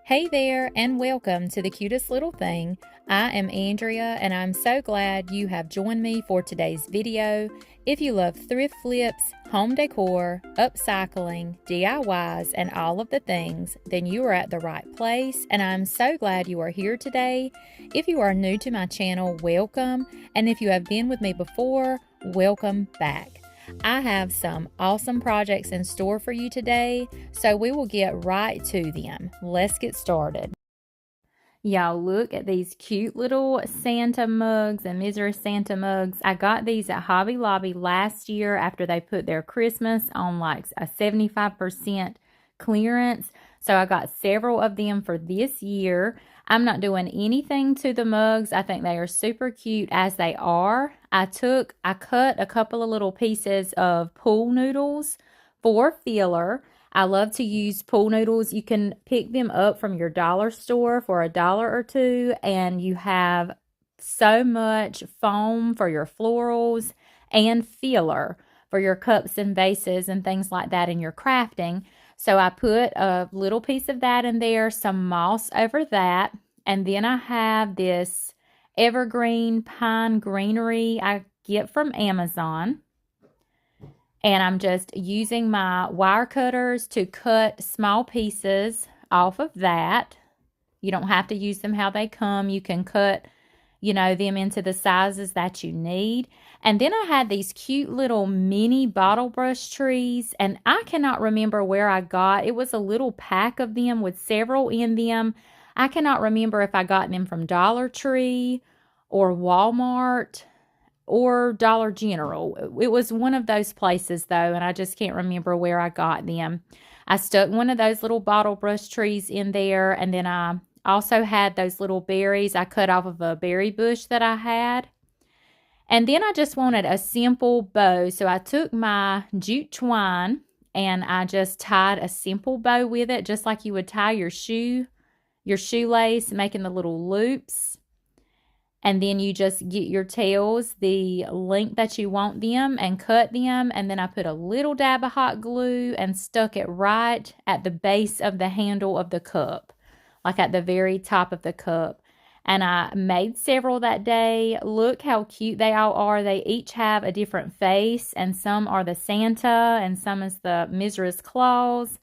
Hey there, and welcome to The Cutest Little Thing. I am Andrea, and I'm so glad you have joined me for today's video. If you love thrift flips, home decor, upcycling, DIYs, and all of the things, then you are at the right place, and I'm so glad you are here today. If you are new to my channel, welcome, and if you have been with me before, welcome back. I have some awesome projects in store for you today, so we will get right to them. Let's get started. Y'all, look at these cute little Santa mugs and Misery Santa mugs. I got these at Hobby Lobby last year after they put their Christmas on like a 75% clearance. So I got several of them for this year. I'm not doing anything to the mugs. I think they are super cute as they are. I cut a couple of little pieces of pool noodles for filler. I love to use pool noodles. You can pick them up from your dollar store for $1 or $2, and you have so much foam for your florals and filler for your cups and vases and things like that in your crafting. So I put a little piece of that in there, some moss over that, and then I have this evergreen pine greenery I get from Amazon. And I'm just using my wire cutters to cut small pieces off of that. You don't have to use them how they come. You can cut, them into the sizes that you need. And then I had these cute little mini bottle brush trees, and I cannot remember where I got. It was a little pack of them with several in them. I cannot remember if I got them from Dollar Tree or Walmart or Dollar General. It was one of those places though, and I just can't remember where I got them. I stuck one of those little bottle brush trees in there, and then I also had those little berries I cut off of a berry bush that I had. And then I just wanted a simple bow, so I took my jute twine and I just tied a simple bow with it, just like you would tie your shoelace, making the little loops. And then you just get your tails the length that you want them and cut them. And then I put a little dab of hot glue and stuck it right at the base of the handle of the cup, like at the very top of the cup. And I made several that day. Look how cute they all are. They each have a different face, and some are the Santa and some is the Misery's claws.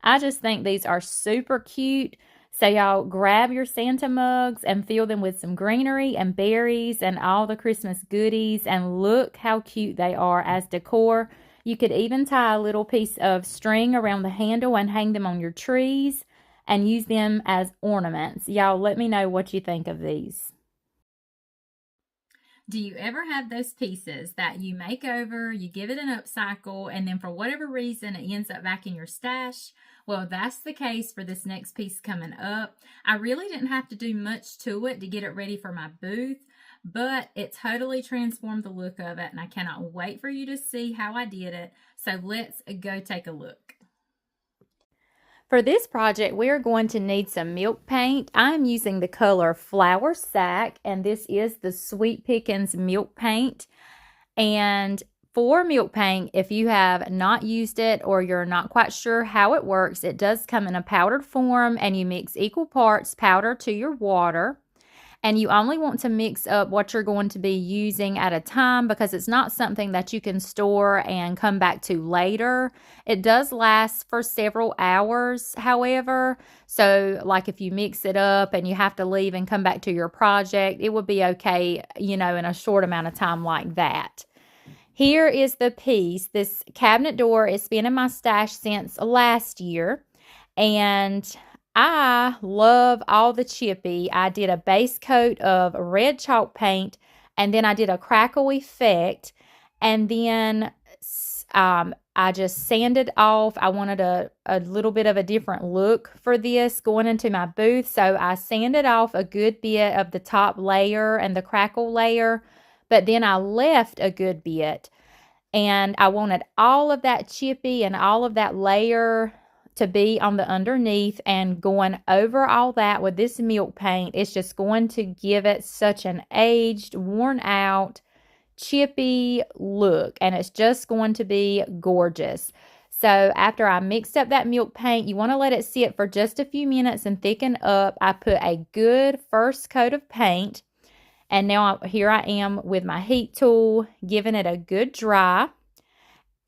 I just think these are super cute. So y'all grab your Santa mugs and fill them with some greenery and berries and all the Christmas goodies, and look how cute they are as decor. You could even tie a little piece of string around the handle and hang them on your trees and use them as ornaments. Y'all let me know what you think of these. Do you ever have those pieces that you make over, you give it an upcycle, and then for whatever reason it ends up back in your stash? Well, that's the case for this next piece coming up. I really didn't have to do much to it to get it ready for my booth, but it totally transformed the look of it, and I cannot wait for you to see how I did it. So let's go take a look. For this project, we are going to need some milk paint. I'm using the color Flour Sack, and this is the Sweet Pickins milk paint. And for milk paint, if you have not used it or you're not quite sure how it works, it does come in a powdered form, and you mix equal parts powder to your water. And you only want to mix up what you're going to be using at a time, because it's not something that you can store and come back to later. It does last for several hours, however. So like if you mix it up and you have to leave and come back to your project, it would be okay, in a short amount of time like that. Here is the piece. This cabinet door has been in my stash since last year, and I love all the Chippy. I did a base coat of red chalk paint, and then I did a crackle effect, and then I just sanded off. I wanted a little bit of a different look for this going into my booth, so I sanded off a good bit of the top layer and the crackle layer, but then I left a good bit, and I wanted all of that Chippy and all of that layer to be on the underneath, and going over all that with this milk paint, it's just going to give it such an aged, worn out, chippy look, and it's just going to be gorgeous. So after I mixed up that milk paint, you want to let it sit for just a few minutes and thicken up. I put a good first coat of paint, and now here I am with my heat tool, giving it a good dry.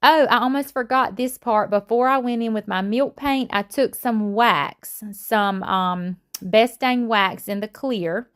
Oh, I almost forgot this part. Before I went in with my milk paint, I took some wax, some Best Dang wax in the clear,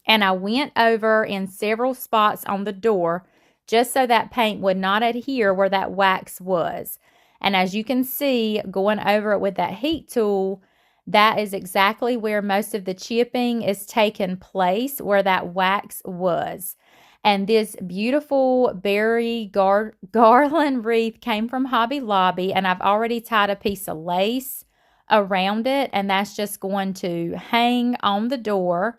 and I went over in several spots on the door just so that paint would not adhere where that wax was. And as you can see, going over it with that heat tool, that is exactly where most of the chipping is taking place, where that wax was. And this beautiful berry garland wreath came from Hobby Lobby, and I've already tied a piece of lace around it, and that's just going to hang on the door.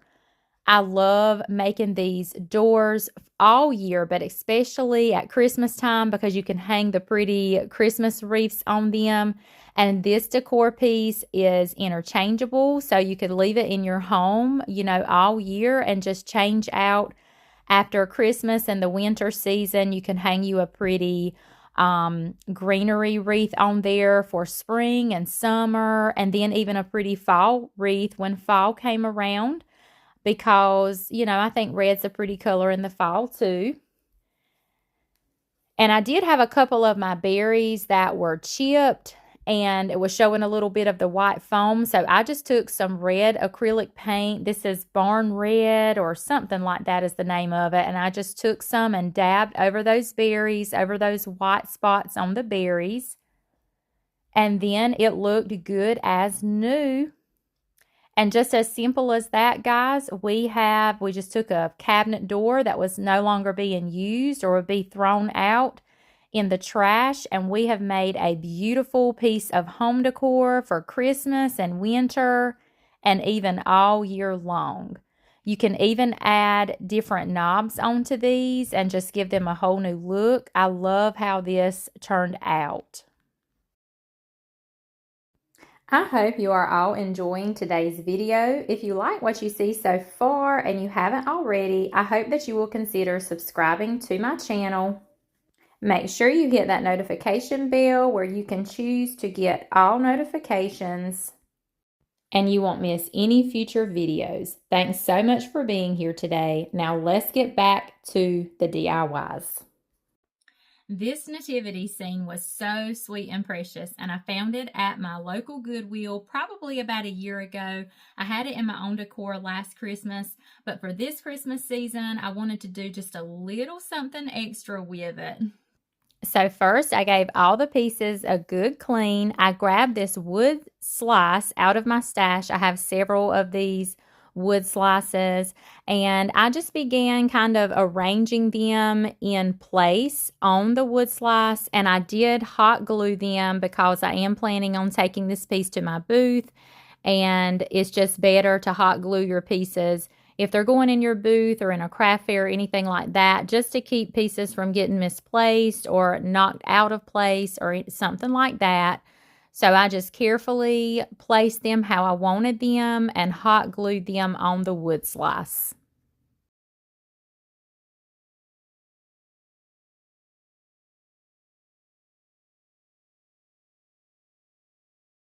I love making these doors all year, but especially at Christmas time because you can hang the pretty Christmas wreaths on them. And this decor piece is interchangeable, so you could leave it in your home, all year and just change out after Christmas and the winter season. You can hang you a pretty greenery wreath on there for spring and summer, and then even a pretty fall wreath when fall came around, because, I think red's a pretty color in the fall too. And I did have a couple of my berries that were chipped, and it was showing a little bit of the white foam. So I just took some red acrylic paint. This is Barn Red or something like that is the name of it. And I just took some and dabbed over those berries, over those white spots on the berries. And then it looked good as new. And just as simple as that, guys, we just took a cabinet door that was no longer being used or would be thrown out in the trash, and we have made a beautiful piece of home decor for Christmas and winter and even all year long. You can even add different knobs onto these and just give them a whole new look. I love how this turned out. I hope you are all enjoying today's video. If you like what you see so far and you haven't already, I hope that you will consider subscribing to my channel. Make sure you hit that notification bell where you can choose to get all notifications and you won't miss any future videos. Thanks so much for being here today. Now let's get back to the DIYs. This nativity scene was so sweet and precious, and I found it at my local Goodwill probably about a year ago. I had it in my own decor last Christmas, but for this Christmas season, I wanted to do just a little something extra with it. So first, I gave all the pieces a good clean. I grabbed this wood slice out of my stash. I have several of these wood slices, and I just began kind of arranging them in place on the wood slice, and I did hot glue them because I am planning on taking this piece to my booth, and it's just better to hot glue your pieces if they're going in your booth or in a craft fair or anything like that, just to keep pieces from getting misplaced or knocked out of place or something like that. So I just carefully placed them how I wanted them and hot glued them on the wood slice.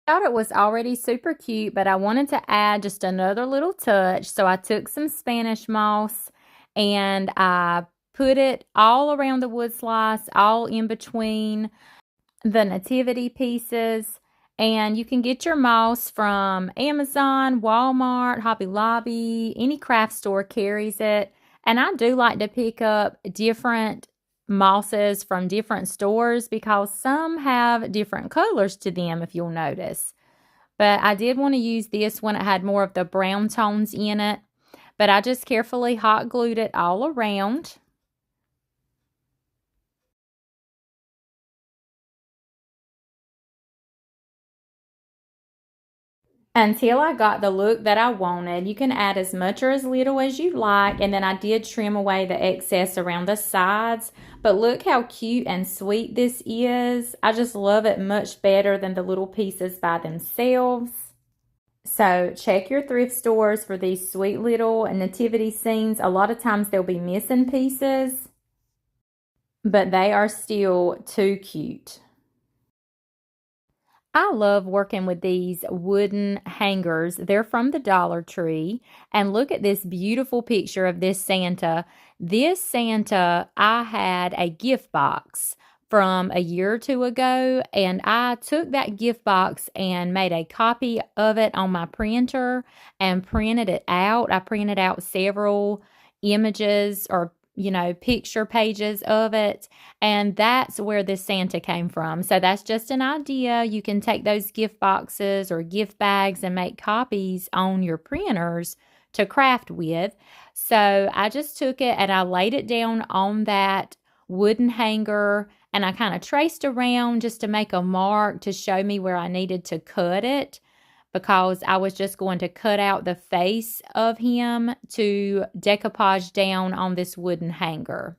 I thought it was already super cute, but I wanted to add just another little touch. So I took some Spanish moss and I put it all around the wood slice, all in between the nativity pieces. And you can get your moss from Amazon, Walmart, Hobby Lobby, any craft store carries it. And I do like to pick up different mosses from different stores because some have different colors to them, if you'll notice. But I did want to use this one. It had more of the brown tones in it. But I just carefully hot glued it all around. Until I got the look that I wanted. You can add as much or as little as you like, and then I did trim away the excess around the sides. But look how cute and sweet this is. I just love it much better than the little pieces by themselves. So check your thrift stores for these sweet little nativity scenes. A lot of times they'll be missing pieces, but they are still too cute. I love working with these wooden hangers. They're from the Dollar Tree. And look at this beautiful picture of this Santa. This Santa, I had a gift box from a year or two ago, and I took that gift box and made a copy of it on my printer and printed it out. I printed out several images or picture pages of it, and that's where this Santa came from. So that's just an idea. You can take those gift boxes or gift bags and make copies on your printers to craft with. So I just took it and I laid it down on that wooden hanger, and I kind of traced around just to make a mark to show me where I needed to cut it, because I was just going to cut out the face of him to decoupage down on this wooden hanger.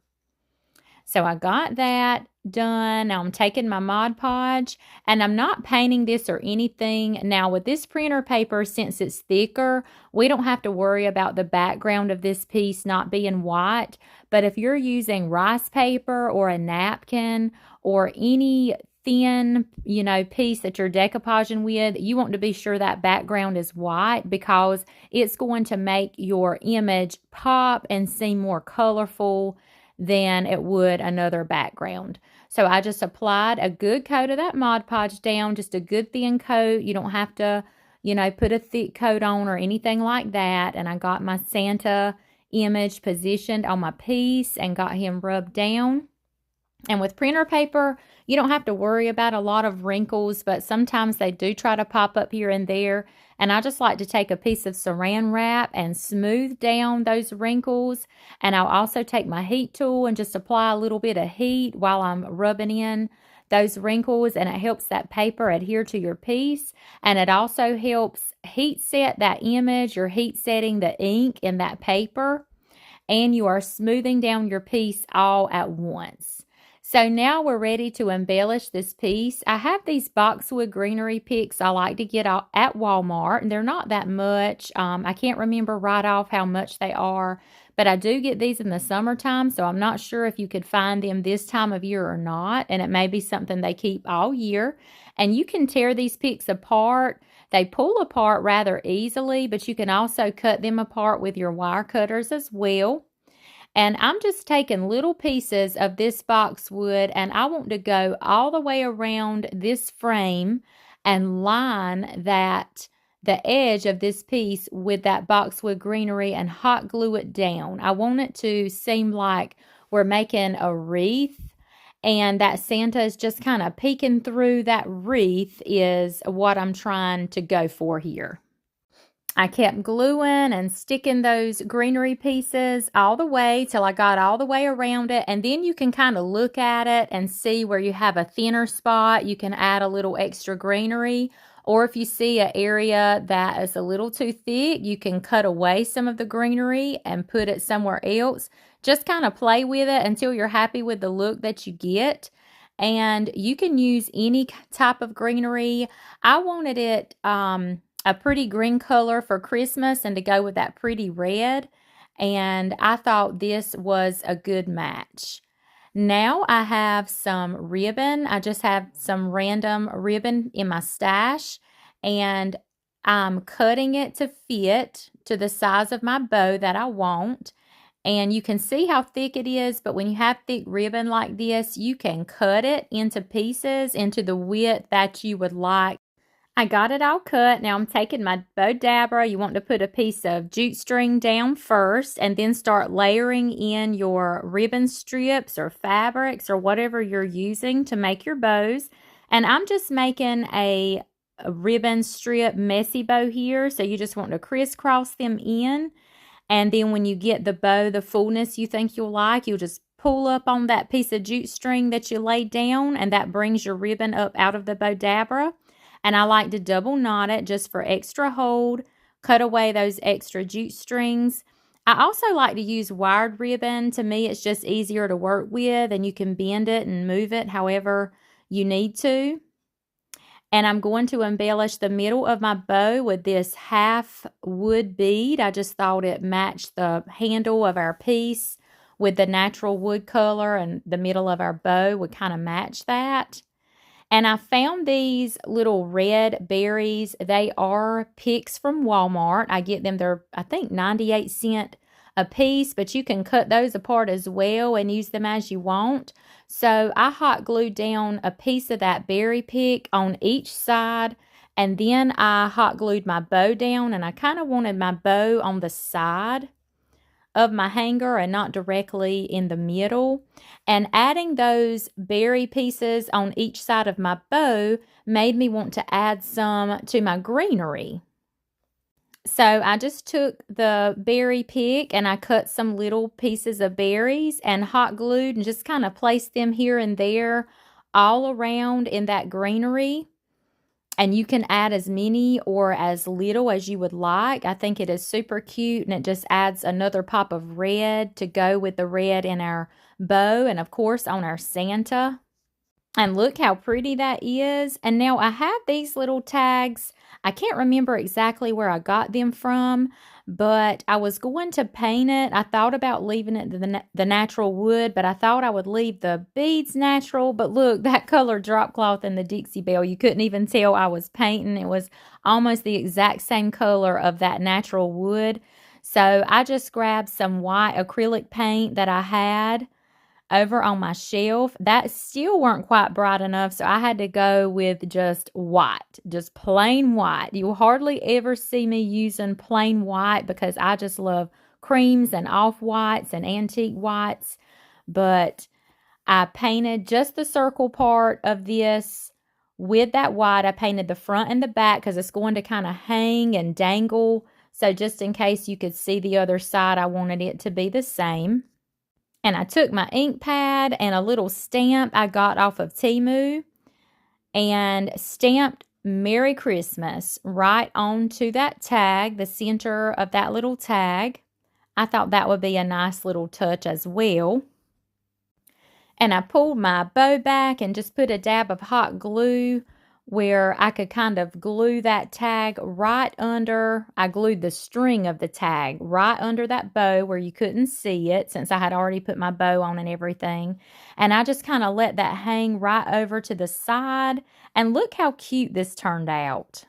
So I got that done. Now I'm taking my Mod Podge, and I'm not painting this or anything. Now with this printer paper, since it's thicker, we don't have to worry about the background of this piece not being white. But if you're using rice paper or a napkin or any thin, piece that you're decoupaging with, you want to be sure that background is white, because it's going to make your image pop and seem more colorful than it would another background. So I just applied a good coat of that Mod Podge down, just a good thin coat. You don't have to, put a thick coat on or anything like that. And I got my Santa image positioned on my piece and got him rubbed down. And with printer paper, you don't have to worry about a lot of wrinkles, but sometimes they do try to pop up here and there. And I just like to take a piece of saran wrap and smooth down those wrinkles. And I'll also take my heat tool and just apply a little bit of heat while I'm rubbing in those wrinkles, and it helps that paper adhere to your piece. And it also helps heat set that image. You're heat setting the ink in that paper, and you are smoothing down your piece all at once. So now we're ready to embellish this piece. I have these boxwood greenery picks I like to get at Walmart, and they're not that much. I can't remember right off how much they are, but I do get these in the summertime, so I'm not sure if you could find them this time of year or not, and it may be something they keep all year. And you can tear these picks apart. They pull apart rather easily, but you can also cut them apart with your wire cutters as well. And I'm just taking little pieces of this boxwood, and I want to go all the way around this frame and line the edge of this piece with that boxwood greenery and hot glue it down. I want it to seem like we're making a wreath, and that Santa is just kind of peeking through that wreath is what I'm trying to go for here. I kept gluing and sticking those greenery pieces all the way till I got all the way around it. And then you can kind of look at it and see where you have a thinner spot. You can add a little extra greenery. Or if you see an area that is a little too thick, you can cut away some of the greenery and put it somewhere else. Just kind of play with it until you're happy with the look that you get. And you can use any type of greenery. I wanted it a pretty green color for Christmas and to go with that pretty red. And I thought this was a good match. Now I have some ribbon. I just have some random ribbon in my stash, and I'm cutting it to fit to the size of my bow that I want. And you can see how thick it is, but when you have thick ribbon like this, you can cut it into pieces into the width that you would like. I got it all cut. Now I'm taking my bow dabber. You want to put a piece of jute string down first and then start layering in your ribbon strips or fabrics or whatever you're using to make your bows. And I'm just making a ribbon strip messy bow here. So you just want to crisscross them in. And then when you get the bow, the fullness you think you'll like, you'll just pull up on that piece of jute string that you laid down, and that brings your ribbon up out of the bow dabber. And I like to double knot it just for extra hold, cut away those extra jute strings. I also like to use wired ribbon. To me, it's just easier to work with, and you can bend it and move it however you need to. And I'm going to embellish the middle of my bow with this half wood bead. I just thought it matched the handle of our piece with the natural wood color, and the middle of our bow would kind of match that. And I found these little red berries. They are picks from Walmart. I get them, they're, I think, 98 cents a piece, but you can cut those apart as well and use them as you want. So I hot glued down a piece of that berry pick on each side, and then I hot glued my bow down, and I kind of wanted my bow on the side of my hanger and not directly in the middle. And adding those berry pieces on each side of my bow made me want to add some to my greenery. So I just took the berry pick and I cut some little pieces of berries and hot glued and just kind of placed them here and there all around in that greenery. And you can add as many or as little as you would like. I think it is super cute, and it just adds another pop of red to go with the red in our bow and, of course, on our Santa. And look how pretty that is. And now I have these little tags. I can't remember exactly where I got them from, but I was going to paint it. I thought about leaving it the natural wood, but I thought I would leave the beads natural. But look, that color drop cloth in the Dixie Belle, you couldn't even tell I was painting. It was almost the exact same color of that natural wood. So I just grabbed some white acrylic paint that I had over on my shelf. That still weren't quite bright enough, so I had to go with just white, just plain white. You'll hardly ever see me using plain white because I just love creams and off-whites and antique whites. But I painted just the circle part of this with that white. I painted the front and the back because it's going to kind of hang and dangle. So just in case you could see the other side, I wanted it to be the same. And I took my ink pad and a little stamp I got off of Temu and stamped Merry Christmas right onto that tag, the center of that little tag. I thought that would be a nice little touch as well. And I pulled my bow back and just put a dab of hot glue where I could kind of glue that tag right under. I glued the string of the tag right under that bow where you couldn't see it since I had already put my bow on and everything. And I just kind of let that hang right over to the side. And look how cute this turned out.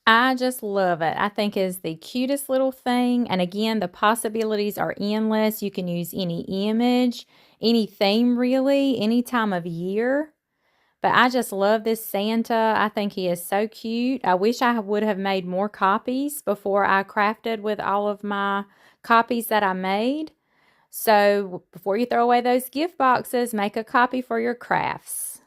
I just love it. I think it's the cutest little thing. And again, the possibilities are endless. You can use any image, any theme really, any time of year. But I just love this Santa. I think he is so cute. I wish I would have made more copies before I crafted with all of my copies that I made. So before you throw away those gift boxes, make a copy for your crafts.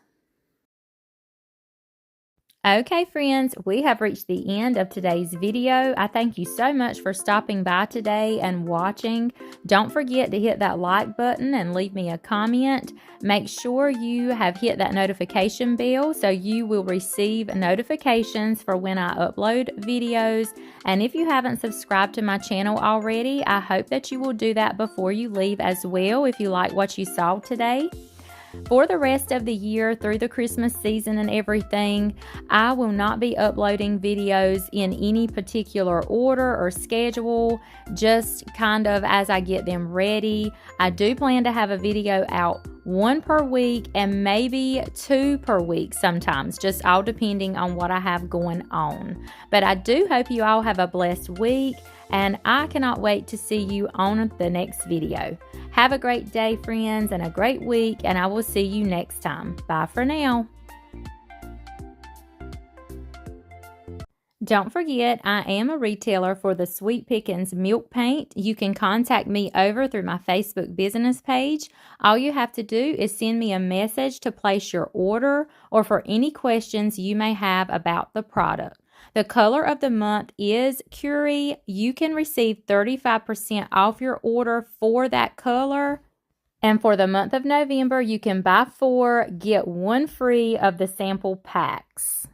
Okay, friends, we have reached the end of today's video. I thank you so much for stopping by today and watching. Don't forget to hit that like button and leave me a comment. Make sure you have hit that notification bell so you will receive notifications for when I upload videos. And if you haven't subscribed to my channel already, I hope that you will do that before you leave as well if you like what you saw today. For the rest of the year, through the Christmas season and everything, I will not be uploading videos in any particular order or schedule, just kind of as I get them ready. I do plan to have a video out 1 per week and maybe 2 per week sometimes, just all depending on what I have going on. But I do hope you all have a blessed week, and I cannot wait to see you on the next video. Have a great day, friends, and a great week, and I will see you next time. Bye for now. Don't forget, I am a retailer for the Sweet Pickins Milk Paint. You can contact me over through my Facebook business page. All you have to do is send me a message to place your order or for any questions you may have about the product. The color of the month is Curie. You can receive 35% off your order for that color. And for the month of November, you can buy 4, get 1 free of the sample packs.